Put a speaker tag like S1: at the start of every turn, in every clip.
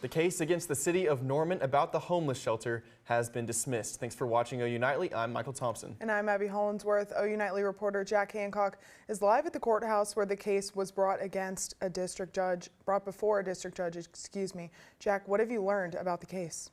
S1: The case against the city of Norman about the homeless shelter has been dismissed. Thanks for watching OU Nightly. I'm Michael Thompson.
S2: And I'm Abby Hollinsworth. OU Nightly reporter Jack Hancock is live at the courthouse where the case was brought before a district judge, Jack, what have you learned about the case?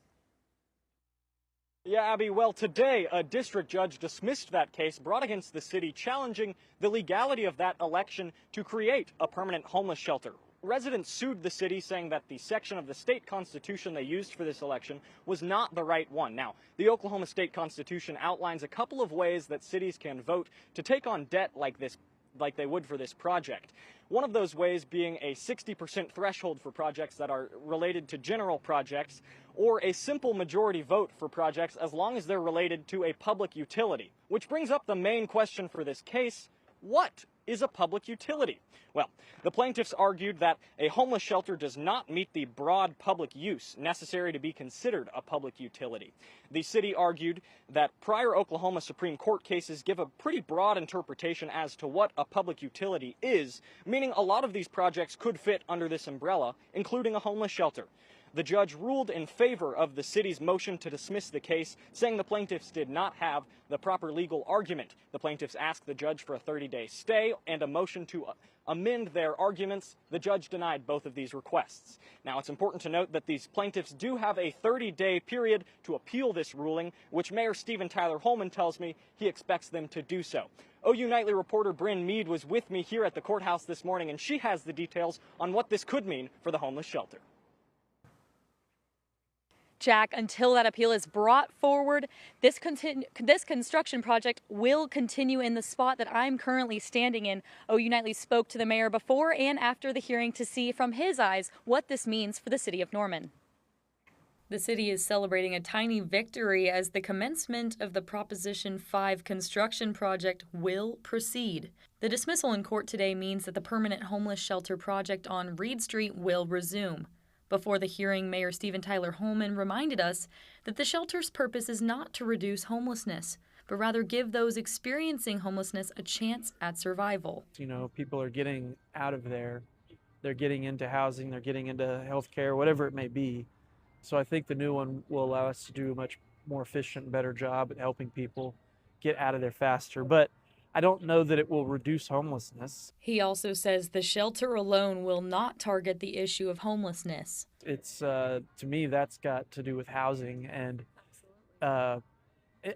S3: Yeah, Abby, well, today a district judge dismissed that case brought against the city challenging the legality of that election to create a permanent homeless shelter. Residents sued the city, saying that the section of the state constitution they used for this election was not the right one. Now, the Oklahoma State Constitution outlines a couple of ways that cities can vote to take on debt like they would for this project. One of those ways being a 60% threshold for projects that are related to general projects, or a simple majority vote for projects as long as they're related to a public utility. Which brings up the main question for this case: what is a public utility? Well, the plaintiffs argued that a homeless shelter does not meet the broad public use necessary to be considered a public utility. The city argued that prior Oklahoma Supreme Court cases give a pretty broad interpretation as to what a public utility is, meaning a lot of these projects could fit under this umbrella, including a homeless shelter. The judge ruled in favor of the city's motion to dismiss the case, saying the plaintiffs did not have the proper legal argument. The plaintiffs asked the judge for a 30-day stay and a motion to amend their arguments. The judge denied both of these requests. Now, it's important to note that these plaintiffs do have a 30-day period to appeal this ruling, which Mayor Stephen Tyler Holman tells me he expects them to do so. OU Nightly reporter Bryn Mead was with me here at the courthouse this morning, and she has the details on what this could mean for the homeless shelter.
S4: Jack, until that appeal is brought forward, this construction project will continue in the spot that I'm currently standing in. OU Nightly spoke to the mayor before and after the hearing to see from his eyes what this means for the city of Norman. The city is celebrating a tiny victory as the commencement of the Proposition 5 construction project will proceed. The dismissal in court today means that the permanent homeless shelter project on Reed Street will resume. Before the hearing, Mayor Stephen Tyler Holman reminded us that the shelter's purpose is not to reduce homelessness, but rather give those experiencing homelessness a chance at survival.
S5: You know, people are getting out of there. They're getting into housing, they're getting into health care, whatever it may be. So I think the new one will allow us to do a much more efficient, better job at helping people get out of there faster. But I don't know that it will reduce homelessness.
S4: He also says the shelter alone will not target the issue of homelessness.
S5: It's, to me, that's got to do with housing and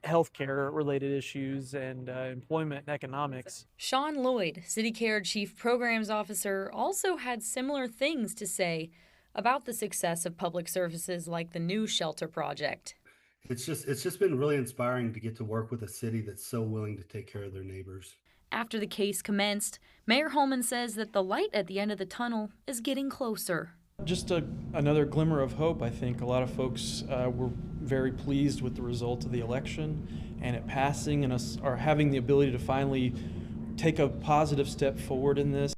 S5: healthcare related issues and employment and economics.
S4: Sean Lloyd, City Care Chief Programs Officer, also had similar things to say about the success of public services like the new shelter project.
S6: It's just been really inspiring to get to work with a city that's so willing to take care of their neighbors.
S4: After the case commenced, Mayor Holman says that the light at the end of the tunnel is getting closer.
S5: Just another glimmer of hope. I think a lot of folks were very pleased with the result of the election and it passing, and us are having the ability to finally take a positive step forward in this.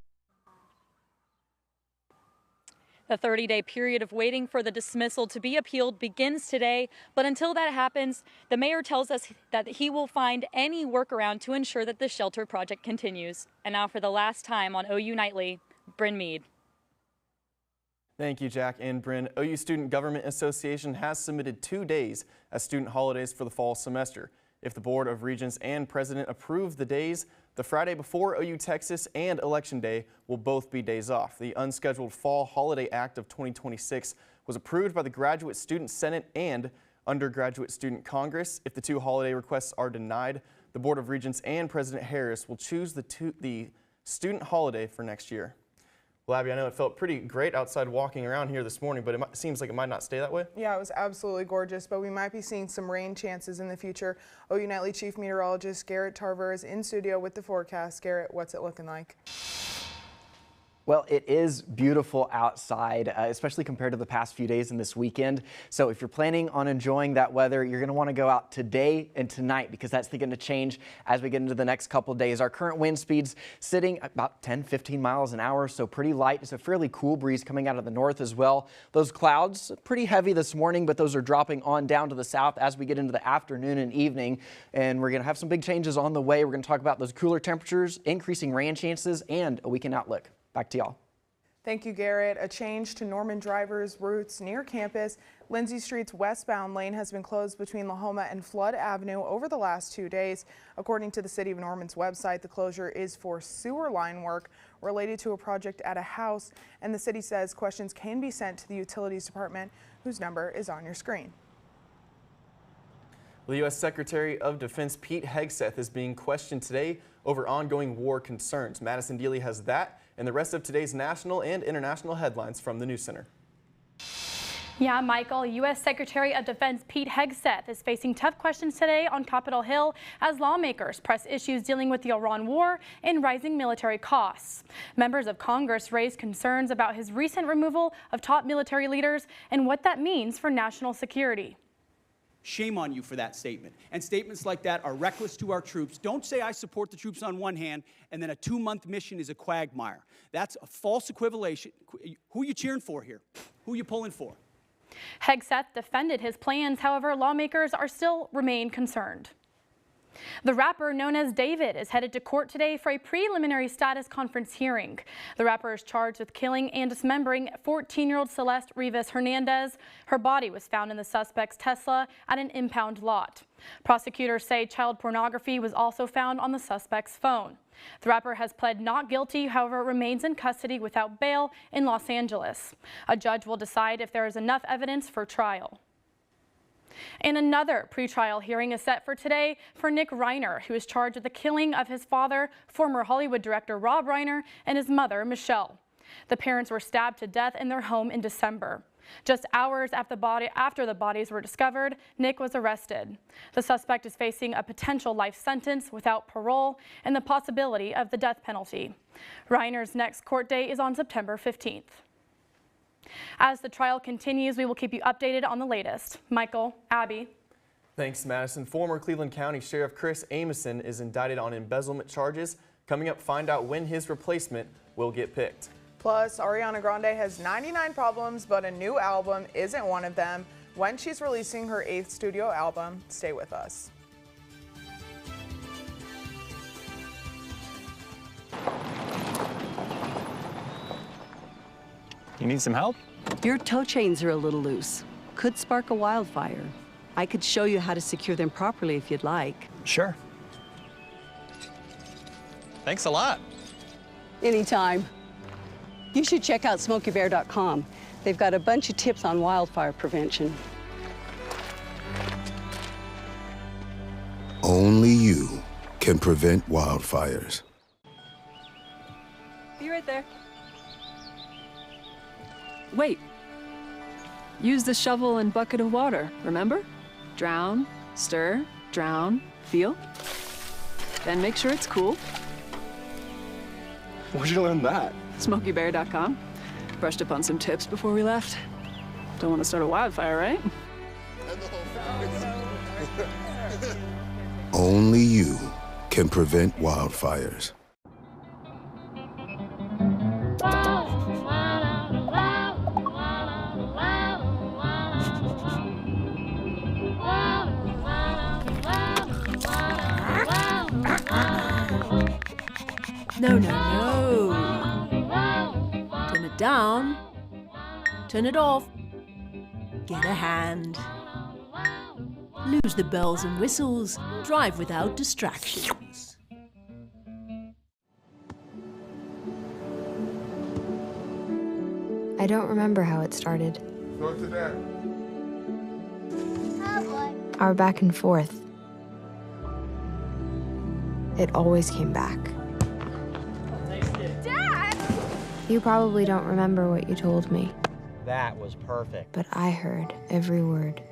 S4: The 30-day period of waiting for the dismissal to be appealed begins today, but until that happens, the mayor tells us that he will find any workaround to ensure that the shelter project continues. And now for the last time on OU Nightly, Bryn Mead.
S1: Thank you, Jack and Bryn. OU Student Government Association has submitted 2 days as student holidays for the fall semester. If the Board of Regents and President approve the days, the Friday before OU Texas and Election Day will both be days off. The Unscheduled Fall Holiday Act of 2026 was approved by the Graduate Student Senate and Undergraduate Student Congress. If the two holiday requests are denied, the Board of Regents and President Harris will choose the student holiday for next year. Well, Abby, I know it felt pretty great outside walking around here this morning, but it seems like it might not stay that way.
S2: Yeah, it was absolutely gorgeous, but we might be seeing some rain chances in the future. OU Nightly Chief Meteorologist Garrett Tarver is in studio with the forecast. Garrett, what's it looking like?
S7: Well, it is beautiful outside, especially compared to the past few days and this weekend. So if you're planning on enjoying that weather, you're going to want to go out today and tonight because that's going to change as we get into the next couple of days. Our current wind speeds sitting about 10-15 miles an hour, so pretty light. It's a fairly cool breeze coming out of the north as well. Those clouds pretty heavy this morning, but those are dropping on down to the south as we get into the afternoon and evening. And we're going to have some big changes on the way. We're going to talk about those cooler temperatures, increasing rain chances, and a weekend outlook. Back to y'all.
S2: Thank you, Garrett. A change to Norman drivers' routes near campus. Lindsay Street's westbound lane has been closed between Lahoma and Flood Avenue over the last 2 days. According to the City of Norman's website, the closure is for sewer line work related to a project at a house, and the city says questions can be sent to the Utilities Department, whose number is on your screen.
S1: The U.S. Secretary of Defense Pete Hegseth is being questioned today over ongoing war concerns. Madison Dealey has that and the rest of today's national and international headlines from the News Center.
S8: Yeah, Michael, U.S. Secretary of Defense Pete Hegseth is facing tough questions today on Capitol Hill as lawmakers press issues dealing with the Iran war and rising military costs. Members of Congress raised concerns about his recent removal of top military leaders and what that means for national security.
S9: Shame on you for that statement. And statements like that are reckless to our troops. Don't say I support the troops on one hand and then a 2-month mission is a quagmire. That's a false equivalation. Who are you cheering for here? Who are you pulling for?
S8: Hegseth defended his plans. However, lawmakers still remain concerned. The rapper known as David is headed to court today for a preliminary status conference hearing. The rapper is charged with killing and dismembering 14-year-old Celeste Rivas Hernandez. Her body was found in the suspect's Tesla at an impound lot. Prosecutors say child pornography was also found on the suspect's phone. The rapper has pled not guilty, however, remains in custody without bail in Los Angeles. A judge will decide if there is enough evidence for trial. And another pretrial hearing is set for today for Nick Reiner, who is charged with the killing of his father, former Hollywood director Rob Reiner, and his mother, Michelle. The parents were stabbed to death in their home in December. Just hours after the bodies were discovered, Nick was arrested. The suspect is facing a potential life sentence without parole and the possibility of the death penalty. Reiner's next court date is on September 15th. As the trial continues, we will keep you updated on the latest. Michael, Abby.
S1: Thanks, Madison. Former Cleveland County Sheriff Chris Amison is indicted on embezzlement charges. Coming up, find out when his replacement will get picked.
S2: Plus, Ariana Grande has 99 problems, but a new album isn't one of them. When she's releasing her 8th studio album, stay with us.
S10: You need some help?
S11: Your tow chains are a little loose. Could spark a wildfire. I could show you how to secure them properly if you'd like.
S10: Sure. Thanks a lot.
S11: Anytime. You should check out SmokeyBear.com. They've got a bunch of tips on wildfire prevention.
S12: Only you can prevent wildfires.
S13: Be right there. Wait. Use the shovel and bucket of water, remember? Drown, stir, drown, feel. Then make sure it's cool.
S10: Where'd you learn that?
S13: SmokeyBear.com. Brushed up on some tips before we left. Don't want to start a wildfire, right?
S12: Only you can prevent wildfires.
S14: No, no, no. Turn it down. Turn it off. Get a hand. Lose the bells and whistles. Drive without distractions.
S15: I don't remember how it started.
S16: Go to that.
S15: Our back and forth. It always came back.
S17: Dad!
S15: You probably don't remember what you told me,
S18: That was perfect.
S15: but I heard every word.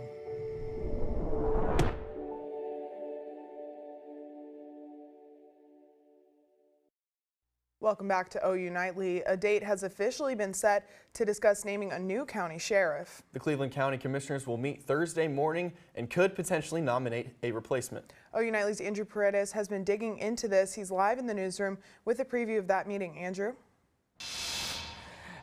S2: Welcome back to OU Nightly. A date has officially been set to discuss naming a new county sheriff.
S1: The Cleveland County Commissioners will meet Thursday morning and could potentially nominate a replacement.
S2: OU Nightly's Andrew Paredes has been digging into this. He's live in the newsroom with a preview of that meeting. Andrew?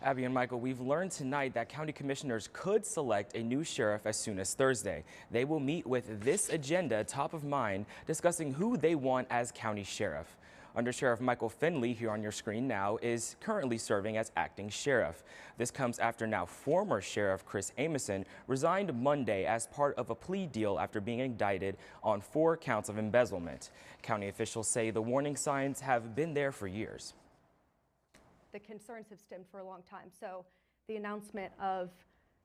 S19: Abby and Michael, we've learned tonight that county commissioners could select a new sheriff as soon as Thursday. They will meet with this agenda top of mind, discussing who they want as county sheriff. Under Sheriff Michael Finley, here on your screen now, is currently serving as acting sheriff. This comes after now former Sheriff Chris Amison resigned Monday as part of a plea deal after being indicted on 4 counts of embezzlement. County officials say the warning signs have been there for years.
S16: The concerns have stemmed for a long time, so the announcement of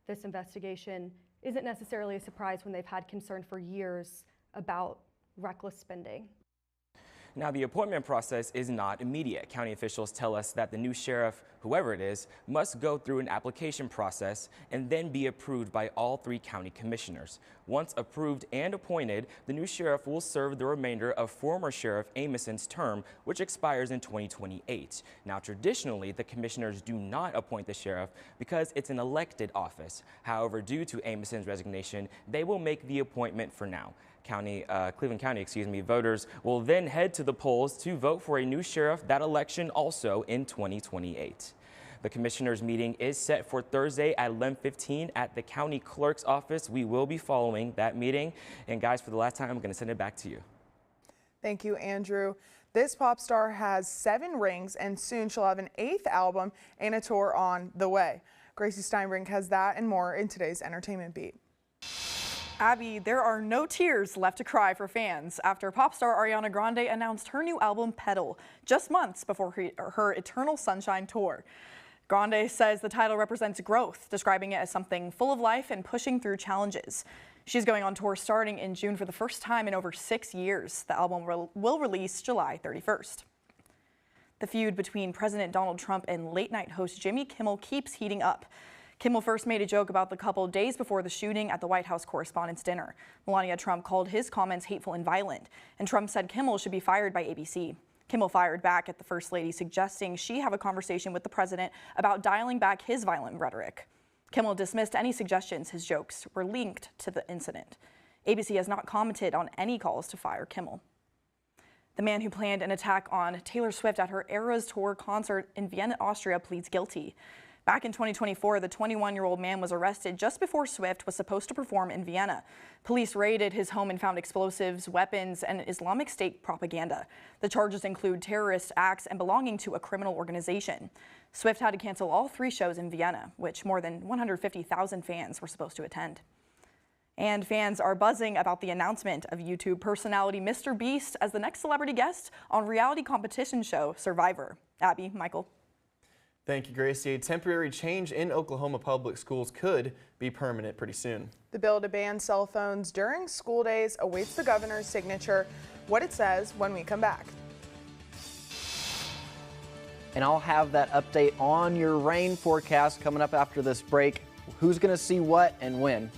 S16: this investigation isn't necessarily a surprise when they've had concern for years about reckless spending.
S19: Now, the appointment process is not immediate. County officials tell us that the new sheriff, whoever it is, must go through an application process and then be approved by all 3 county commissioners. Once approved and appointed, the new sheriff will serve the remainder of former Sheriff Amison's term, which expires in 2028. Now, traditionally, the commissioners do not appoint the sheriff because it's an elected office. However, due to Amison's resignation, they will make the appointment for now. Cleveland County, voters will then head to the polls to vote for a new sheriff, that election also in 2028. The commissioners' meeting is set for Thursday at 11:15 at the county clerk's office. We will be following that meeting. And guys, for the last time, I'm going to send it back to you.
S2: Thank you, Andrew. This pop star has 7 rings, and soon she'll have an 8th album and a tour on the way. Gracie Steinbrink has that and more in today's Entertainment Beat.
S17: Abby, there are no tears left to cry for fans after pop star Ariana Grande announced her new album, Petal, just months before her Eternal Sunshine tour. Grande says the title represents growth, describing it as something full of life and pushing through challenges. She's going on tour starting in June for the first time in over 6 years. The album will release July 31st. The feud between President Donald Trump and late-night host Jimmy Kimmel keeps heating up. Kimmel first made a joke about the couple days before the shooting at the White House Correspondents' Dinner. Melania Trump called his comments hateful and violent, and Trump said Kimmel should be fired by ABC. Kimmel fired back at the First Lady, suggesting she have a conversation with the president about dialing back his violent rhetoric. Kimmel dismissed any suggestions his jokes were linked to the incident. ABC has not commented on any calls to fire Kimmel. The man who planned an attack on Taylor Swift at her Eras Tour concert in Vienna, Austria, pleads guilty. Back in 2024, the 21-year-old man was arrested just before Swift was supposed to perform in Vienna. Police raided his home and found explosives, weapons, and Islamic State propaganda. The charges include terrorist acts and belonging to a criminal organization. Swift had to cancel all 3 shows in Vienna, which more than 150,000 fans were supposed to attend. And fans are buzzing about the announcement of YouTube personality Mr. Beast as the next celebrity guest on reality competition show Survivor. Abby, Michael.
S1: Thank you, Gracie. A temporary change in Oklahoma public schools could be permanent pretty soon.
S2: The bill to ban cell phones during school days awaits the governor's signature. What it says when we come back.
S7: And I'll have that update on your rain forecast coming up after this break. Who's going to see what and when?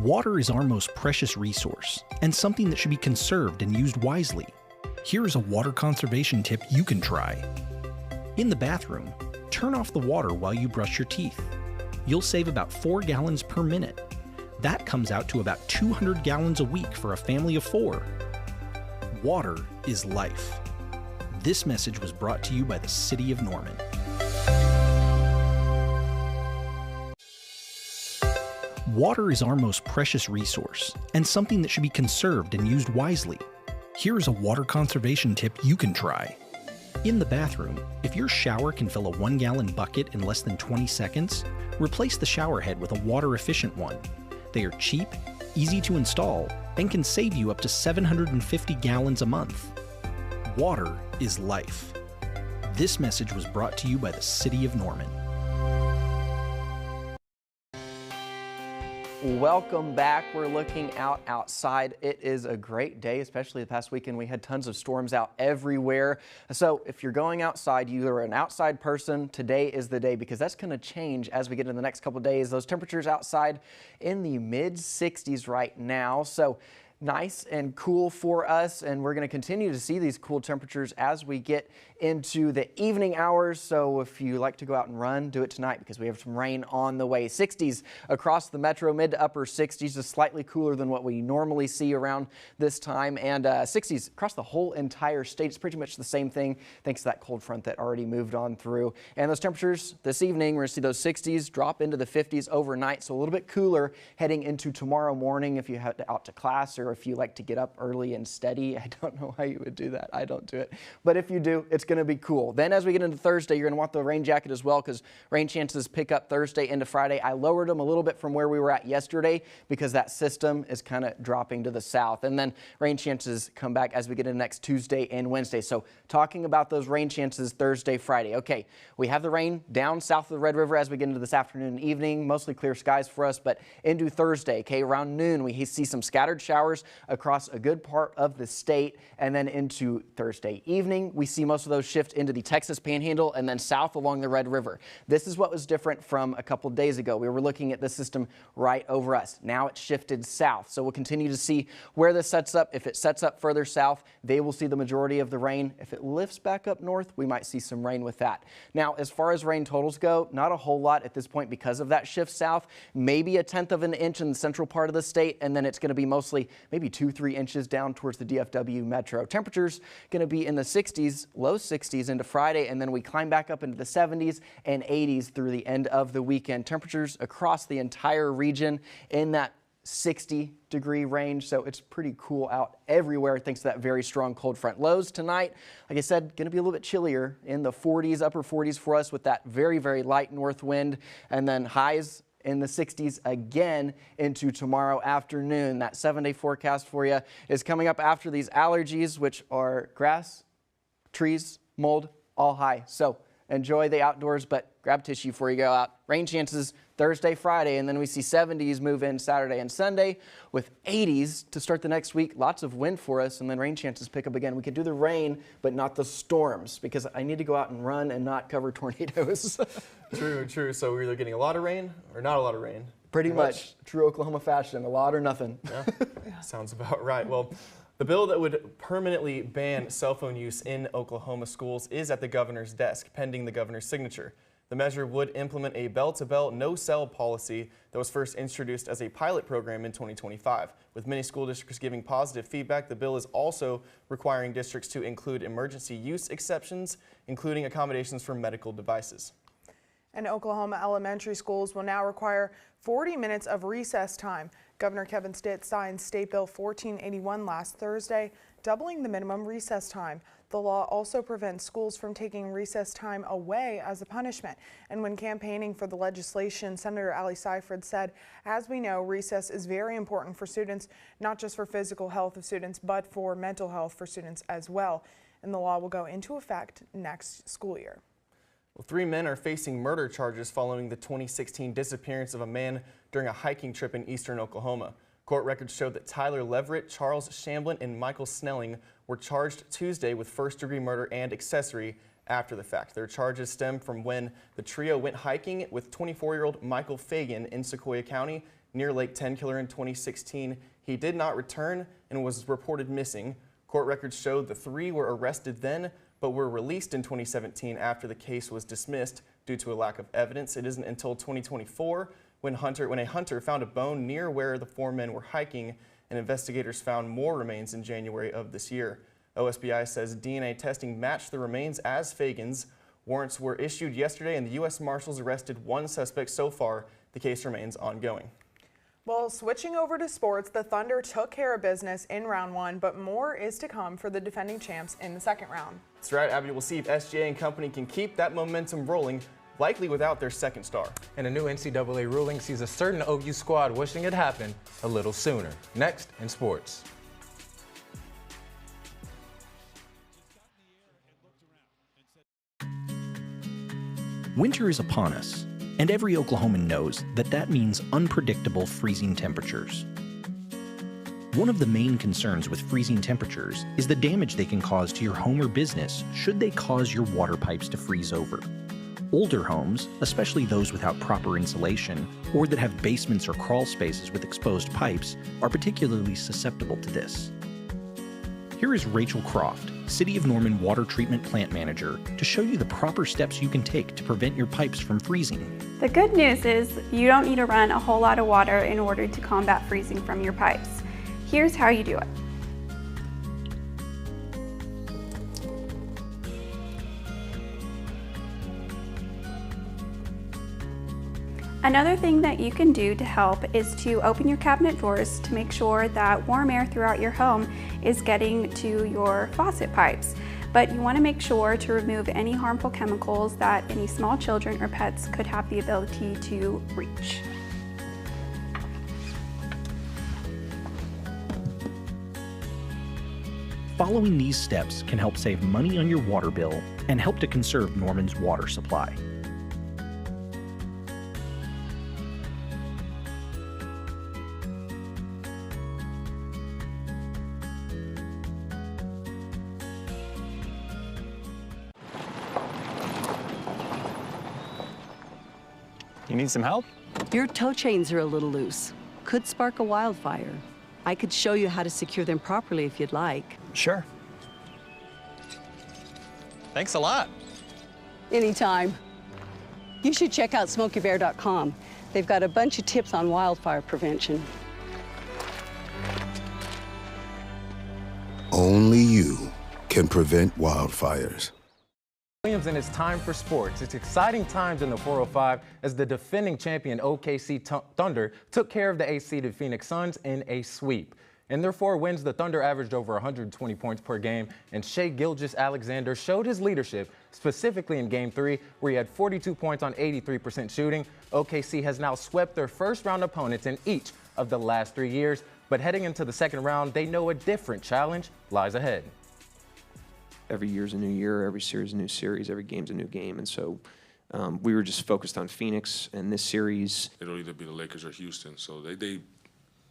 S20: Water is our most precious resource, and something that should be conserved and used wisely. Here is a water conservation tip you can try. In the bathroom, turn off the water while you brush your teeth. You'll save about 4 gallons per minute. That comes out to about 200 gallons a week for a family of 4. Water is life. This message was brought to you by the City of Norman. Water is our most precious resource, and something that should be conserved and used wisely. Here is a water conservation tip you can try. In the bathroom, if your shower can fill a 1-gallon bucket in less than 20 seconds, replace the shower head with a water-efficient one. they are cheap, easy to install, and can save you up to 750 gallons a month. Water is life. This message was brought to you by the City of Norman.
S7: Welcome back. We're looking outside. It is a great day, especially the past weekend. We had tons of storms out everywhere. So if you're going outside, you are an outside person, today is the day, because that's going to change as we get into the next couple of days. Those temperatures outside in the mid 60s right now. So nice and cool for us, and we're going to continue to see these cool temperatures as we get into the evening hours. So if you like to go out and run, do it tonight, because we have some rain on the way. 60s across the metro, mid to upper 60s, just slightly cooler than what we normally see around this time, and 60s across the whole entire state. It's pretty much the same thing thanks to that cold front that already moved on through. And those temperatures this evening, we're going to see those 60s drop into the 50s overnight, so a little bit cooler heading into tomorrow morning if you head out to class, or if you like to get up early and steady. I don't know how you would do that. I don't do it. But if you do, it's going to be cool. Then as we get into Thursday, you're going to want the rain jacket as well, because rain chances pick up Thursday into Friday. I lowered them a little bit from where we were at yesterday because that system is kind of dropping to the south. And then rain chances come back as we get into next Tuesday and Wednesday. So talking about those rain chances Thursday, Friday. Okay, we have the rain down south of the Red River as we get into this afternoon and evening. Mostly clear skies for us, but into Thursday, okay, around noon, we see some scattered showers across a good part of the state, and then into Thursday evening, we see most of those shift into the Texas Panhandle and then south along the Red River. This is what was different from a couple days ago. We were looking at the system right over us. Now it's shifted south, so we'll continue to see where this sets up. If it sets up further south, they will see the majority of the rain. If it lifts back up north, we might see some rain with that. Now, as far as rain totals go, not a whole lot at this point because of that shift south. Maybe 1/10 of an inch in the central part of the state, and then it's going to be mostly maybe 2-3 inches down towards the DFW metro. Temperatures going to be in the 60s, low 60s into Friday, and then we climb back up into the 70s and 80s through the end of the weekend. Temperatures across the entire region in that 60-degree range, so it's pretty cool out everywhere thanks to that very strong cold front. Lows tonight, like I said, going to be a little bit chillier in the 40s, upper 40s for us with that very, very light north wind, and then highs in the 60s again into tomorrow afternoon. That 7-day forecast for you is coming up after these allergies, which are grass, trees, mold, all high. So enjoy the outdoors, but grab tissue before you go out. Rain chances Thursday, Friday, and then we see 70s move in Saturday and Sunday with 80s to start the next week. Lots of wind for us, and then rain chances pick up again. We could do the rain, but not the storms, because I need to go out and run and not cover tornadoes.
S1: True. So we're either getting a lot of rain or not a lot of rain.
S7: Pretty much. True Oklahoma fashion, a lot or nothing.
S1: Yeah. Sounds about right. Well, the bill that would permanently ban cell phone use in Oklahoma schools is at the governor's desk, pending the governor's signature. The measure would implement a bell-to-bell no-cell policy that was first introduced as a pilot program in 2025. With many school districts giving positive feedback, the bill is also requiring districts to include emergency use exceptions, including accommodations for medical devices.
S2: And Oklahoma elementary schools will now require 40 minutes of recess time. Governor Kevin Stitt signed State Bill 1481 last Thursday, doubling the minimum recess time. The law also prevents schools from taking recess time away as a punishment. And when campaigning for the legislation, Senator Ali Seifert said, as we know, recess is very important for students, not just for physical health of students, but for mental health for students as well. And the law will go into effect next school year.
S1: Well, 3 men are facing murder charges following the 2016 disappearance of a man during a hiking trip in eastern Oklahoma. Court records showed that Tyler Leverett, Charles Shamblin, and Michael Snelling were charged Tuesday with first-degree murder and accessory after the fact. Their charges stem from when the trio went hiking with 24-year-old Michael Fagan in Sequoyah County near Lake Tenkiller in 2016. He did not return and was reported missing. Court records showed the three were arrested then, but were released in 2017 after the case was dismissed due to a lack of evidence. It isn't until 2024 when a hunter found a bone near where the 4 men were hiking, and investigators found more remains in January of this year. OSBI says DNA testing matched the remains as Fagan's. Warrants were issued yesterday, and the U.S. Marshals arrested 1 suspect so far. The case remains ongoing.
S2: Well, switching over to sports, the Thunder took care of business in round 1, but more is to come for the defending champs in the second round.
S1: That's right, Abby. We'll see if SGA and company can keep that momentum rolling. likely without their second star.
S21: And a new NCAA ruling sees a certain OU squad wishing it happened a little sooner. Next in sports.
S20: Winter is upon us, and every Oklahoman knows that that means unpredictable freezing temperatures. One of the main concerns with freezing temperatures is the damage they can cause to your home or business should they cause your water pipes to freeze over. Older homes, especially those without proper insulation or that have basements or crawl spaces with exposed pipes, are particularly susceptible to this. Here is Rachel Croft, City of Norman Water Treatment Plant Manager, to show you the proper steps you can take to prevent your pipes from freezing.
S22: The good news is you don't need to run a whole lot of water in order to combat freezing from your pipes. Here's how you do it. Another thing that you can do to help is to open your cabinet drawers to make sure that warm air throughout your home is getting to your faucet pipes. But you want to make sure to remove any harmful chemicals that any small children or pets could have the ability to reach.
S20: Following these steps can help save money on your water bill and help to conserve Norman's water supply.
S10: You need some help?
S11: Your tow chains are a little loose. Could spark a wildfire. I could show you how to secure them properly if you'd like.
S10: Sure. Thanks a lot.
S11: Anytime. You should check out SmokeyBear.com. They've got a bunch of tips on wildfire prevention.
S12: Only you can prevent wildfires.
S21: Williams, and it's time for sports. It's exciting times in the 405 as the defending champion OKC Thunder took care of the 8th-seeded Phoenix Suns in a sweep. In their 4 wins, the Thunder averaged over 120 points per game, and Shai Gilgeous-Alexander showed his leadership, specifically in Game 3, where he had 42 points on 83% shooting. OKC has now swept their first-round opponents in each of the last 3 years, but heading into the second round, they know a different challenge lies ahead.
S23: Every year's a new year, every series a new series, every game's a new game. And so we were just focused on Phoenix and this series.
S24: It'll either be the Lakers or Houston. So they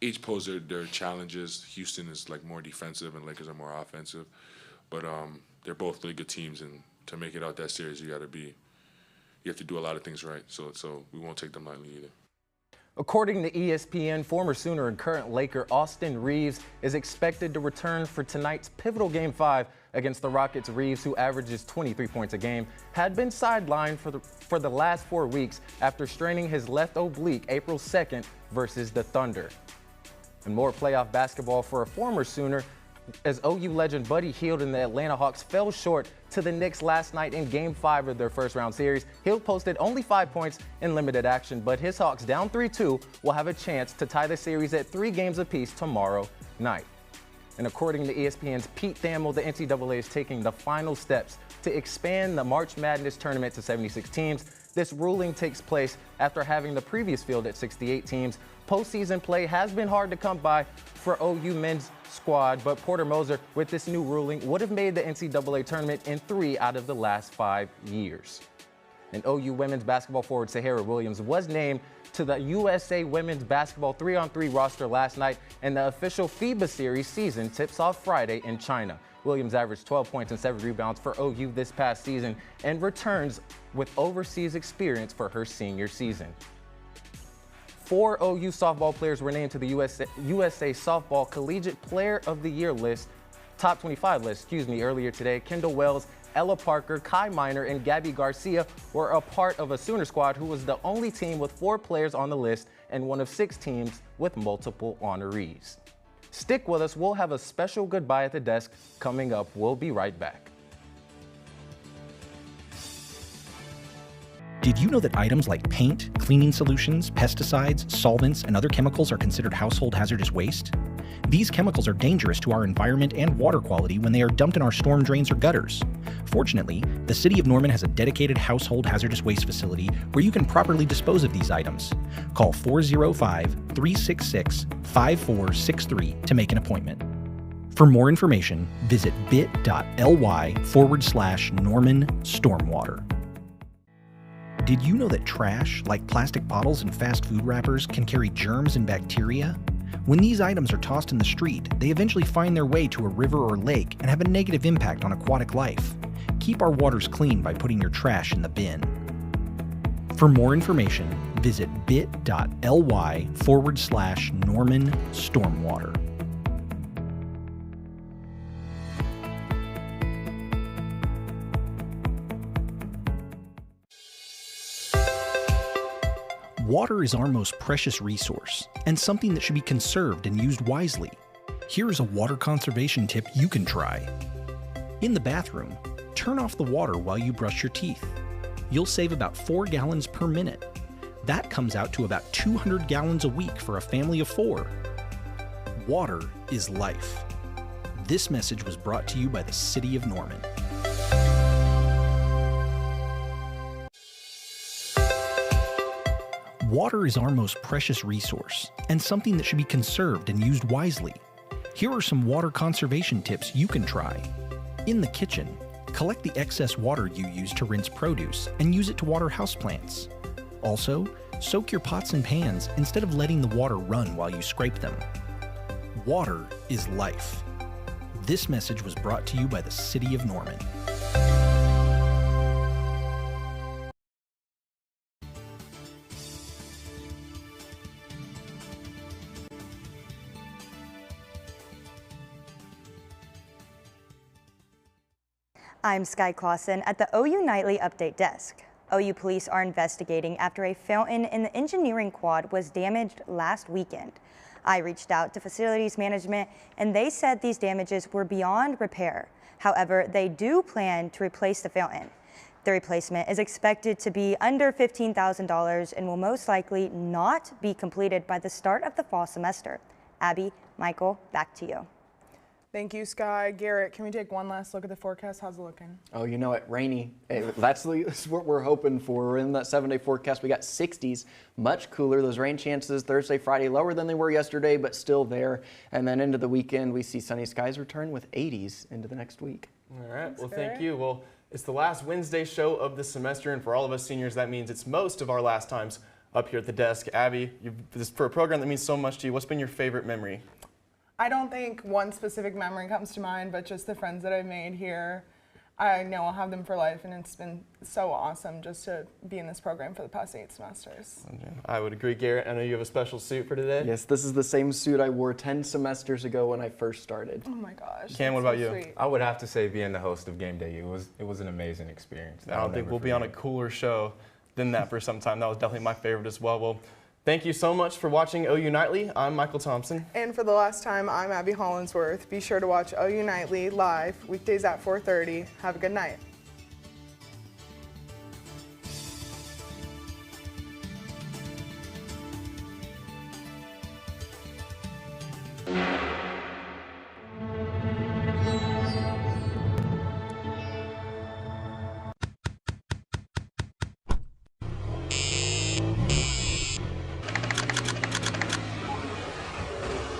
S24: each pose their challenges. Houston is like more defensive and Lakers are more offensive. But they're both really good teams. And to make it out that series, you have to do a lot of things right. So we won't take them lightly either.
S21: According to ESPN, former Sooner and current Laker Austin Reeves is expected to return for tonight's pivotal Game 5 against the Rockets. Reeves, who averages 23 points a game, had been sidelined for the last 4 weeks after straining his left oblique April 2nd versus the Thunder. And more playoff basketball for a former Sooner, as OU legend Buddy Hield and the Atlanta Hawks fell short to the Knicks last night in Game 5 of their first-round series. Hield posted only 5 points in limited action, but his Hawks, down 3-2, will have a chance to tie the series at 3 games apiece tomorrow night. And according to ESPN's Pete Thamel, the NCAA is taking the final steps to expand the March Madness tournament to 76 teams. This ruling takes place after having the previous field at 68 teams. Postseason play has been hard to come by for OU men's squad, but Porter Moser, with this new ruling, would have made the NCAA tournament in 3 out of the last 5 years. And OU women's basketball forward Sahara Williams was named to the USA Women's Basketball 3-on-3 roster last night, and the official FIBA Series season tips off Friday in China. Williams averaged 12 points and 7 rebounds for OU this past season and returns with overseas experience for her senior season. 4 OU softball players were named to the USA Softball Collegiate Player of the Year list, top 25 list, earlier today. Kendall Wells, Ella Parker, Kai Minor, and Gabby Garcia were a part of a Sooner squad who was the only team with 4 players on the list and one of 6 teams with multiple honorees. Stick with us. We'll have a special goodbye at the desk coming up. We'll be right back.
S20: Did you know that items like paint, cleaning solutions, pesticides, solvents, and other chemicals are considered household hazardous waste? These chemicals are dangerous to our environment and water quality when they are dumped in our storm drains or gutters. Fortunately, the City of Norman has a dedicated household hazardous waste facility where you can properly dispose of these items. Call 405-366-5463 to make an appointment. For more information, visit bit.ly/Norman Stormwater. Did you know that trash, like plastic bottles and fast food wrappers, can carry germs and bacteria? When these items are tossed in the street, they eventually find their way to a river or lake and have a negative impact on aquatic life. Keep our waters clean by putting your trash in the bin. For more information, visit bit.ly/Norman Stormwater. Water is our most precious resource and something that should be conserved and used wisely. Here is a water conservation tip you can try. In the bathroom, turn off the water while you brush your teeth. You'll save about 4 gallons per minute. That comes out to about 200 gallons a week for a family of 4. Water is life. This message was brought to you by the City of Norman. Water is our most precious resource and something that should be conserved and used wisely. Here are some water conservation tips you can try. In the kitchen, collect the excess water you use to rinse produce and use it to water houseplants. Also, soak your pots and pans instead of letting the water run while you scrape them. Water is life. This message was brought to you by the City of Norman.
S3: I'm Sky Clausen at the OU Nightly Update Desk. OU police are investigating after a fountain in the engineering quad was damaged last weekend. I reached out to facilities management and they said these damages were beyond repair. However, they do plan to replace the fountain. The replacement is expected to be under $15,000 and will most likely not be completed by the start of the fall semester. Abby, Michael, back to you.
S2: Thank you, Sky. Garrett, can we take one last look at the forecast? How's it looking?
S7: Oh, you know it, rainy. That's what we're hoping for. We're in that 7-day forecast. We got 60s, much cooler. Those rain chances Thursday, Friday, lower than they were yesterday, but still there. And then into the weekend, we see sunny skies return with 80s into the next week.
S1: All right. Well, thank you. Well, it's the last Wednesday show of the semester, and for all of us seniors, that means it's most of our last times up here at the desk. Abby, for a program that means so much to you, what's been your favorite memory?
S2: I don't think one specific memory comes to mind, but just the friends that I've made here. I know I'll have them for life, and it's been so awesome just to be in this program for the past 8 semesters.
S1: I would agree, Garrett. I know you have a special suit for today.
S7: Yes, this is the same suit I wore 10 semesters ago when I first started.
S2: Oh my gosh.
S1: Cam, what about you?
S2: Sweet.
S21: I would have to say being the host of Game Day, it was an amazing experience.
S1: I don't think we'll be on a cooler show than that for some time. That was definitely my favorite as well. Well, thank you so much for watching OU Nightly. I'm Michael Thompson.
S2: And for the last time, I'm Abby Hollinsworth. Be sure to watch OU Nightly live weekdays at 4:30. Have a good night.